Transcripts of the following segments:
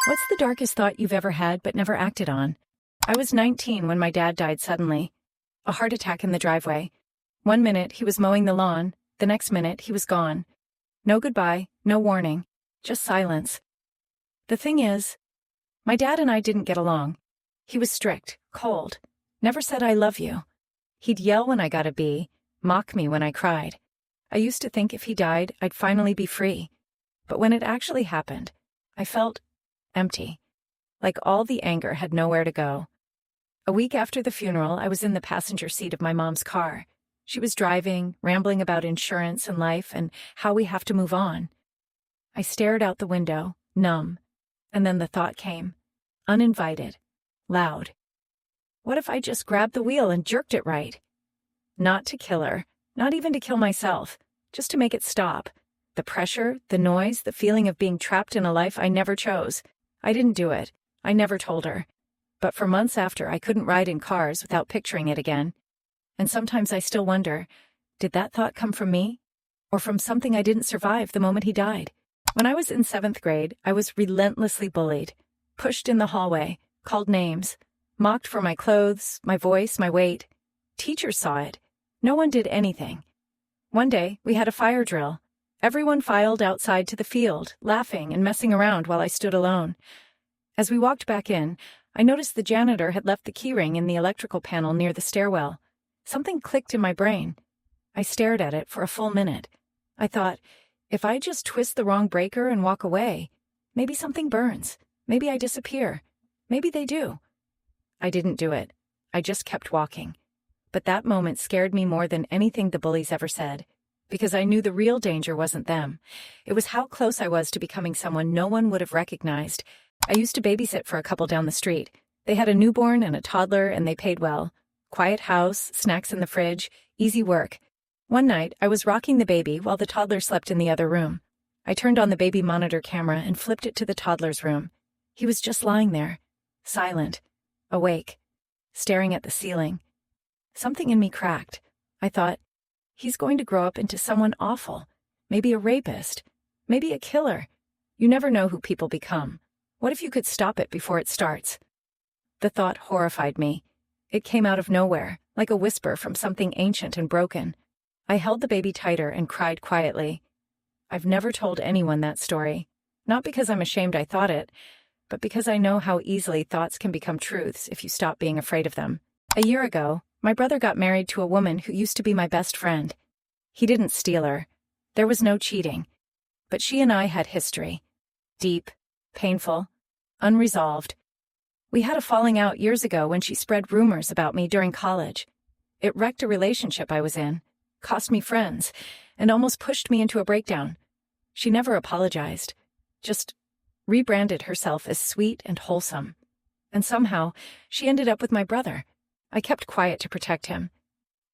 What's the darkest thought you've ever had but never acted on? I was 19 when my dad died suddenly. A heart attack in the driveway. One minute he was mowing the lawn, the next minute he was gone. No goodbye, no warning, just silence. The thing is, my dad and I didn't get along. He was strict, cold, never said I love you. He'd yell when I got a B, mock me when I cried. I used to think if he died, I'd finally be free. But when it actually happened, I felt empty, like all the anger had nowhere to go. A week after the funeral, I was in the passenger seat of my mom's car. She was driving, rambling about insurance and life and how we have to move on. I stared out the window, numb, and then the thought came, uninvited, loud. What if I just grabbed the wheel and jerked it right? Not to kill her, not even to kill myself, just to make it stop. The pressure, the noise, the feeling of being trapped in a life I never chose. I didn't do it. I never told her. But for months after, I couldn't ride in cars without picturing it again. And sometimes I still wonder, did that thought come from me? Or from something I didn't survive the moment he died? When I was in 7th grade, I was relentlessly bullied, pushed in the hallway, called names, mocked for my clothes, my voice, my weight. Teachers saw it. No one did anything. One day, we had a fire drill. Everyone filed outside to the field, laughing and messing around while I stood alone. As we walked back in, I noticed the janitor had left the keyring in the electrical panel near the stairwell. Something clicked in my brain. I stared at it for a full minute. I thought, if I just twist the wrong breaker and walk away, maybe something burns. Maybe I disappear. Maybe they do. I didn't do it. I just kept walking. But that moment scared me more than anything the bullies ever said. Because I knew the real danger wasn't them. It was how close I was to becoming someone no one would have recognized. I used to babysit for a couple down the street. They had a newborn and a toddler, and they paid well. Quiet house, snacks in the fridge, easy work. One night, I was rocking the baby while the toddler slept in the other room. I turned on the baby monitor camera and flipped it to the toddler's room. He was just lying there, silent, awake, staring at the ceiling. Something in me cracked. I thought, he's going to grow up into someone awful, maybe a rapist, maybe a killer. You never know who people become. What if you could stop it before it starts? The thought horrified me. It came out of nowhere, like a whisper from something ancient and broken. I held the baby tighter and cried quietly. I've never told anyone that story, not because I'm ashamed I thought it, but because I know how easily thoughts can become truths if you stop being afraid of them. A year ago, my brother got married to a woman who used to be my best friend. He didn't steal her. There was no cheating. But she and I had history. Deep, painful, unresolved. We had a falling out years ago when she spread rumors about me during college. It wrecked a relationship I was in, cost me friends, and almost pushed me into a breakdown. She never apologized, just rebranded herself as sweet and wholesome. And somehow, she ended up with my brother. I kept quiet to protect him.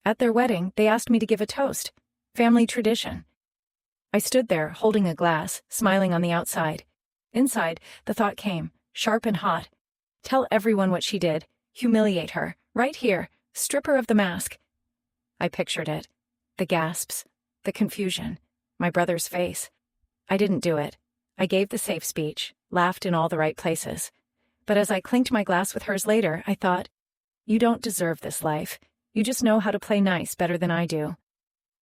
At their wedding, they asked me to give a toast. Family tradition. I stood there, holding a glass, smiling on the outside. Inside, the thought came, sharp and hot. Tell everyone what she did. Humiliate her. Right here. Strip her of the mask. I pictured it. The gasps. The confusion. My brother's face. I didn't do it. I gave the safe speech, laughed in all the right places. But as I clinked my glass with hers later, I thought, you don't deserve this life. You just know how to play nice better than I do.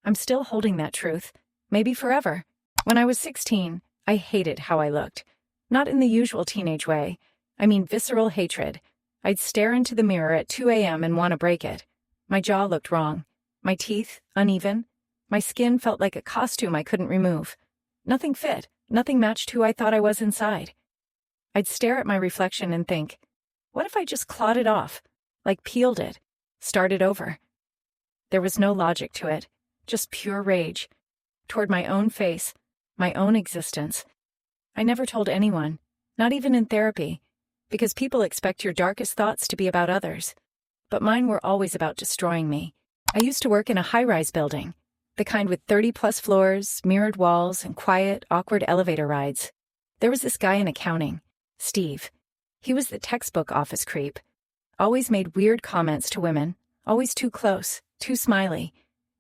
I'm still holding that truth. Maybe forever. When I was 16, I hated how I looked. Not in the usual teenage way. I mean visceral hatred. I'd stare into the mirror at 2 a.m. and want to break it. My jaw looked wrong. My teeth, uneven. My skin felt like a costume I couldn't remove. Nothing fit. Nothing matched who I thought I was inside. I'd stare at my reflection and think, what if I just clawed it off? Like peeled it, started over. There was no logic to it, just pure rage. Toward my own face, my own existence. I never told anyone, not even in therapy, because people expect your darkest thoughts to be about others. But mine were always about destroying me. I used to work in a high-rise building, the kind with 30-plus floors, mirrored walls, and quiet, awkward elevator rides. There was this guy in accounting, Steve. He was the textbook office creep. Always made weird comments to women, always too close, too smiley.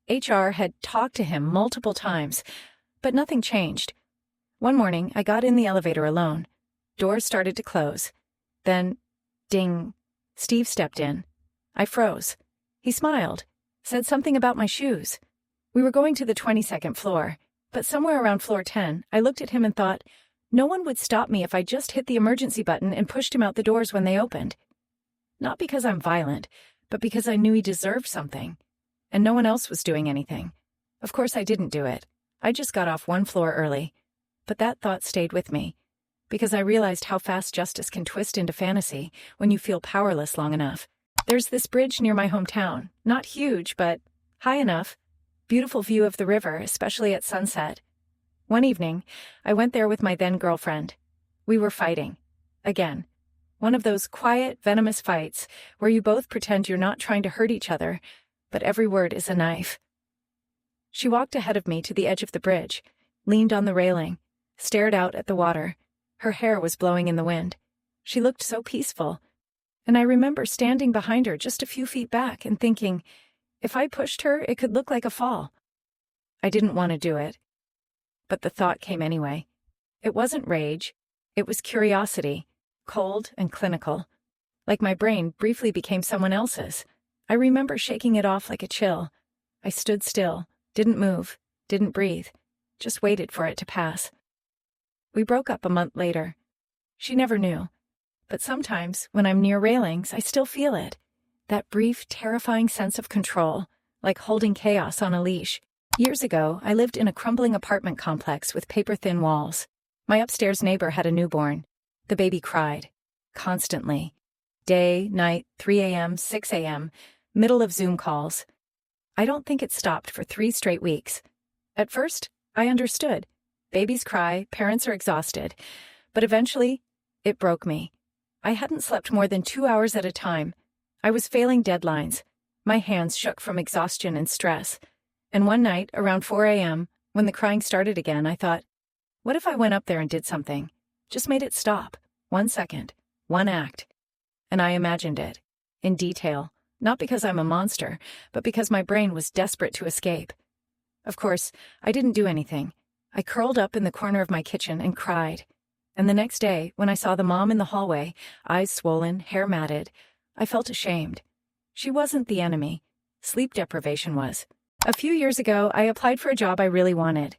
HR had talked to him multiple times, but nothing changed. One morning, I got in the elevator alone. Doors started to close. Then, ding, Steve stepped in. I froze. He smiled, said something about my shoes. We were going to the 22nd floor, but somewhere around floor 10, I looked at him and thought, no one would stop me if I just hit the emergency button and pushed him out the doors when they opened. Not because I'm violent, but because I knew he deserved something. And no one else was doing anything. Of course I didn't do it. I just got off one floor early. But that thought stayed with me, because I realized how fast justice can twist into fantasy when you feel powerless long enough. There's this bridge near my hometown, not huge, but high enough. Beautiful view of the river, especially at sunset. One evening, I went there with my then-girlfriend. We were fighting. Again. One of those quiet, venomous fights where you both pretend you're not trying to hurt each other, but every word is a knife. She walked ahead of me to the edge of the bridge, leaned on the railing, stared out at the water. Her hair was blowing in the wind. She looked so peaceful. And I remember standing behind her just a few feet back and thinking, if I pushed her, it could look like a fall. I didn't want to do it. But the thought came anyway. It wasn't rage. It was curiosity, cold and clinical. Like my brain briefly became someone else's. I remember shaking it off like a chill. I stood still, didn't move, didn't breathe, just waited for it to pass. We broke up a month later. She never knew. But sometimes, when I'm near railings, I still feel it. That brief, terrifying sense of control, like holding chaos on a leash. Years ago, I lived in a crumbling apartment complex with paper-thin walls. My upstairs neighbor had a newborn. The baby cried. Constantly. Day, night, 3 a.m., 6 a.m., middle of Zoom calls. I don't think it stopped for 3 straight weeks. At first, I understood. Babies cry, parents are exhausted. But eventually, it broke me. I hadn't slept more than 2 hours at a time. I was failing deadlines. My hands shook from exhaustion and stress. And one night, around 4 a.m., when the crying started again, I thought, what if I went up there and did something? Just made it stop. 1 second. 1 act. And I imagined it. In detail. Not because I'm a monster, but because my brain was desperate to escape. Of course, I didn't do anything. I curled up in the corner of my kitchen and cried. And the next day, when I saw the mom in the hallway, eyes swollen, hair matted, I felt ashamed. She wasn't the enemy. Sleep deprivation was. A few years ago, I applied for a job I really wanted.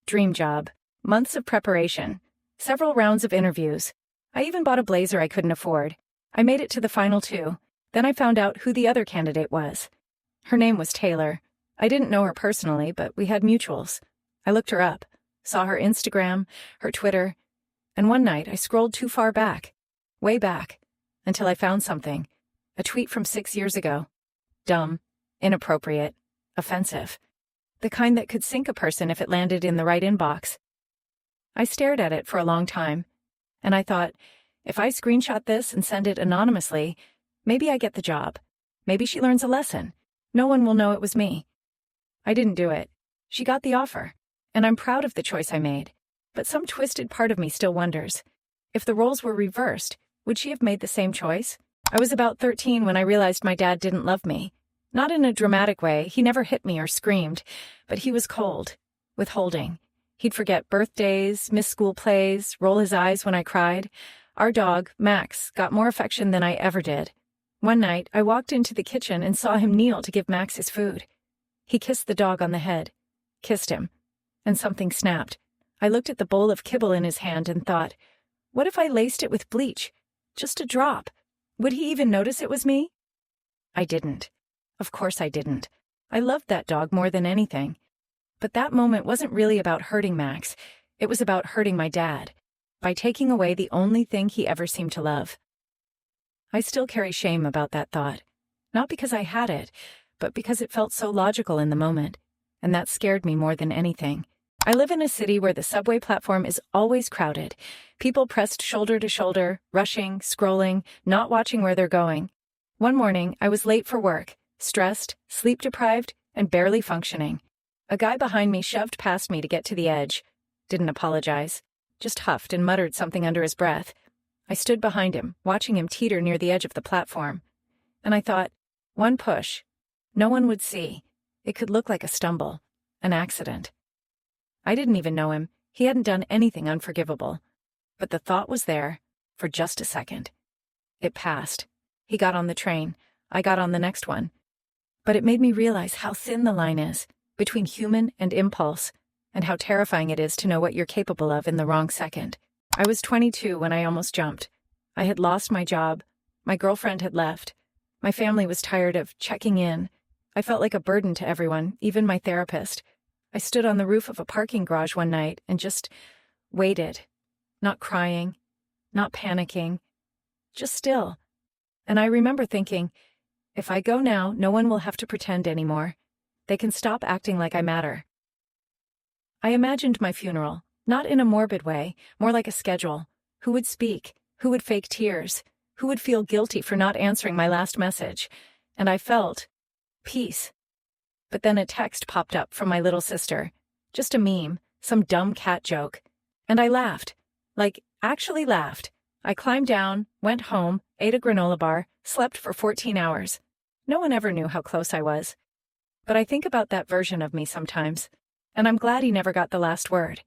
Dream job. Months of preparation. Several rounds of interviews. I even bought a blazer I couldn't afford. I made it to the final 2. Then I found out who the other candidate was. Her name was Taylor. I didn't know her personally, but we had mutuals. I looked her up, saw her Instagram, her Twitter, and one night I scrolled too far back, way back, until I found something. A tweet from 6 years ago. Dumb, inappropriate, offensive. The kind that could sink a person if it landed in the right inbox. I stared at it for a long time, and I thought, if I screenshot this and send it anonymously, maybe I get the job. Maybe she learns a lesson. No one will know it was me. I didn't do it. She got the offer, and I'm proud of the choice I made. But some twisted part of me still wonders, if the roles were reversed, would she have made the same choice? I was about 13 when I realized my dad didn't love me. Not in a dramatic way, he never hit me or screamed, but he was cold, withholding. He'd forget birthdays, miss school plays, roll his eyes when I cried. Our dog, Max, got more affection than I ever did. One night, I walked into the kitchen and saw him kneel to give Max his food. He kissed the dog on the head, kissed him, and something snapped. I looked at the bowl of kibble in his hand and thought, what if I laced it with bleach? Just a drop. Would he even notice it was me? I didn't. Of course I didn't. I loved that dog more than anything. But that moment wasn't really about hurting Max. It was about hurting my dad, by taking away the only thing he ever seemed to love. I still carry shame about that thought. Not because I had it, but because it felt so logical in the moment. And that scared me more than anything. I live in a city where the subway platform is always crowded. People pressed shoulder to shoulder, rushing, scrolling, not watching where they're going. One morning, I was late for work, stressed, sleep-deprived, and barely functioning. A guy behind me shoved past me to get to the edge. Didn't apologize. Just huffed and muttered something under his breath. I stood behind him, watching him teeter near the edge of the platform. And I thought, one push. No one would see. It could look like a stumble, an accident. I didn't even know him. He hadn't done anything unforgivable. But the thought was there. for just a second. It passed. He got on the train. I got on the next one. But it made me realize how thin the line is between human and impulse, and how terrifying it is to know what you're capable of in the wrong second. I was 22 when I almost jumped. I had lost my job. My girlfriend had left. My family was tired of checking in. I felt like a burden to everyone, even my therapist. I stood on the roof of a parking garage one night and just waited, not crying, not panicking, just still. And I remember thinking, if I go now, no one will have to pretend anymore. They can stop acting like I matter. I imagined my funeral, not in a morbid way, more like a schedule. Who would speak? Who would fake tears? Who would feel guilty for not answering my last message? And I felt peace. But then a text popped up from my little sister. Just a meme, some dumb cat joke. And I laughed. Like, actually laughed. I climbed down, went home, ate a granola bar, slept for 14 hours. No one ever knew how close I was. But I think about that version of me sometimes. And I'm glad he never got the last word.